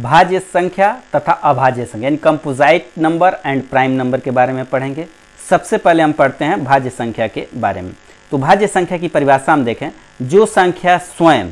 भाज्य संख्या तथा अभाज्य संख्या यानी composite number and prime number के बारे में पढ़ेंगे। सबसे पहले हम पढ़ते हैं भाज्य संख्या के बारे में। तो भाज्य संख्या की परिभाषा हम देखें, जो संख्या स्वयं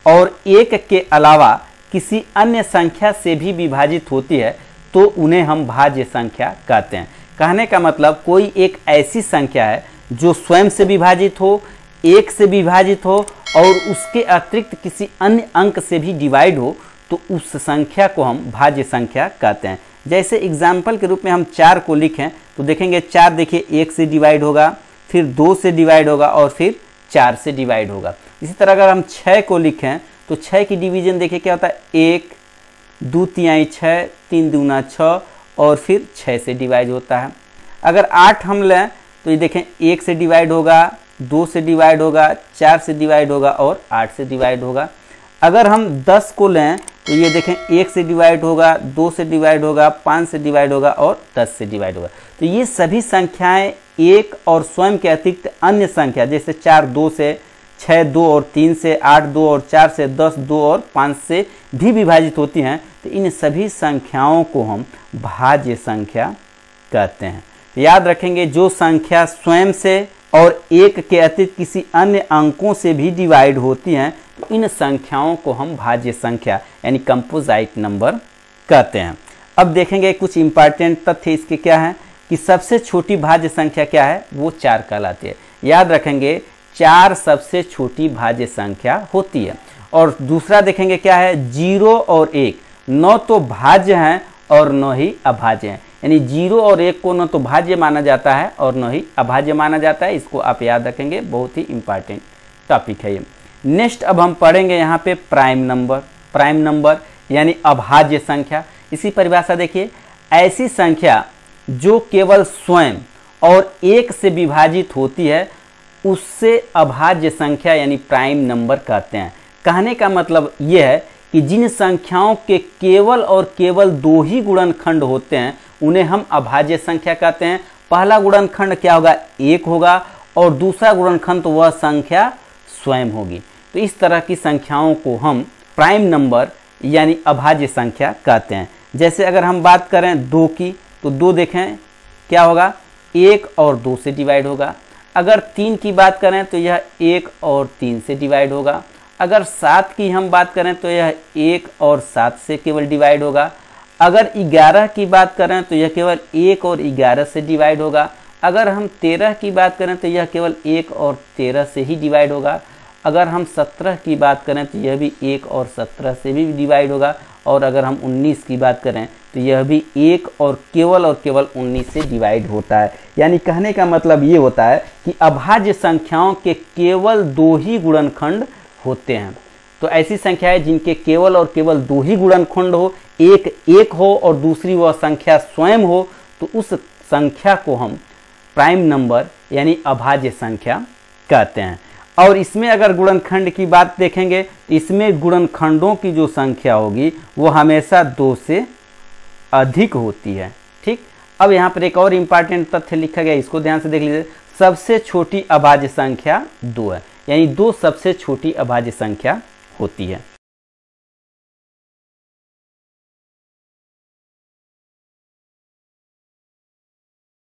और एक के अलावा किसी अन्य संख्या से भी विभाजित होती है तो उन्हें हम भाज्य संख्या कहते हैं। कहने का मतलब कोई एक ऐसी संख्या है जो स्वयं से विभाजित हो, एक से विभाजित हो और उसके अतिरिक्त किसी अन्य अंक से भी डिवाइड हो तो उस संख्या को हम भाज्य संख्या कहते हैं। जैसे एग्जाम्पल के रूप में हम 4 को लिखें तो देखेंगे 4 देखिए 1 से डिवाइड होगा, फिर 2 से डिवाइड होगा और फिर 4 से डिवाइड होगा। इसी तरह अगर हम 6 को लिखें तो 6 की डिवीजन देखिए क्या होता है, 1 2 तिहाई 6, 3 दूना 6 और फिर 6 से डिवाइड होता है। अगर 8 हम लें तो ये देखें 1 से डिवाइड होगा, 2 से डिवाइड होगा, 4 से डिवाइड होगा और 8 से डिवाइड होगा। अगर हम 10 को लें तो ये देखें 1 से डिवाइड होगा, 2 से डिवाइड होगा, 5 से डिवाइड होगा और 10 से डिवाइड होगा। तो ये सभी संख्याएं एक और स्वयं के अतिरिक्त अन्य संख्या जैसे 4 2 से, 6 2 और 3 से, 8 2 और 4 से, 10 2 और 5 से भी विभाजित होती हैं तो इन सभी संख्याओं को हम भाज्य संख्या कहते हैं। तो याद रखेंगे, जो संख्या स्वयं से और एक के अतिरिक्त किसी अन्य अंकों से भी डिवाइड होती हैं तो इन संख्याओं को हम भाज्य संख्या यानी कंपोजिट नंबर कहते हैं। अब देखेंगे कुछ इंपॉर्टेंट तथ्य इसके क्या है कि सबसे छोटी भाज्य संख्या क्या है, वो 4 कहलाती है। याद रखेंगे 4 सबसे छोटी भाज्य संख्या होती है। और दूसरा देखेंगे क्या है, 0 और 1 न तो भाज्य हैं और न ही अभाज्य हैं, यानी 0 और 1 को न तो भाज्य माना जाता है और न ही अभाज्य माना जाता है। इसको आप याद रखेंगे, बहुत ही इंपॉर्टेंट टॉपिक है ये। नेक्स्ट अब हम पढ़ेंगे यहाँ पे प्राइम नंबर। प्राइम नंबर यानी अभाज्य संख्या। इसी परिभाषा देखिए, ऐसी संख्या जो केवल स्वयं और एक से विभाजित होती है उससे अभाज्य संख्या यानी प्राइम नंबर कहते हैं। कहने का मतलब ये है कि जिन संख्याओं के केवल और केवल 2 ही गुणनखंड होते हैं उन्हें हम अभाज्य संख्या कहते हैं। पहला गुणनखंड क्या होगा, 1 होगा और दूसरा गुणनखंड तो वह संख्या स्वयं होगी। तो इस तरह की संख्याओं को हम प्राइम नंबर यानी अभाज्य संख्या कहते हैं। जैसे अगर हम बात करें 2 की तो 2 देखें क्या होगा, 1 और 2 से डिवाइड होगा। अगर 3 की बात करें तो यह 1 और 3 से डिवाइड होगा। अगर 7 की हम बात करें तो यह 1 और 7 से केवल डिवाइड होगा। अगर 11 की बात करें तो यह केवल 1 और 11 से डिवाइड होगा। अगर हम 13 की बात करें तो यह केवल 1 और 13 से ही डिवाइड होगा। अगर हम 17 की बात करें तो यह भी 1 और 17 से भी डिवाइड होगा। और अगर हम 19 की बात करें तो यह भी 1 और केवल 19 से डिवाइड होता है। यानी कहने का मतलब ये होता है कि अभाज्य संख्याओं के केवल 2 ही गुणनखंड होते हैं। तो ऐसी संख्याएं जिनके केवल और केवल 2 ही गुणनखंड हो, एक 1 हो और दूसरी वह संख्या स्वयं हो, तो उस संख्या को हम प्राइम नंबर यानी अभाज्य संख्या कहते हैं। और इसमें अगर गुणनखंड की बात देखेंगे तो इसमें गुणनखंडों की जो संख्या होगी वो हमेशा 2 से अधिक होती है। ठीक, अब यहाँ पर एक और इम्पॉर्टेंट तथ्य लिखा गया, इसको ध्यान से देख लीजिए। सबसे छोटी अभाज्य संख्या 2 है, यानी 2 सबसे छोटी अभाज्य संख्या होती है।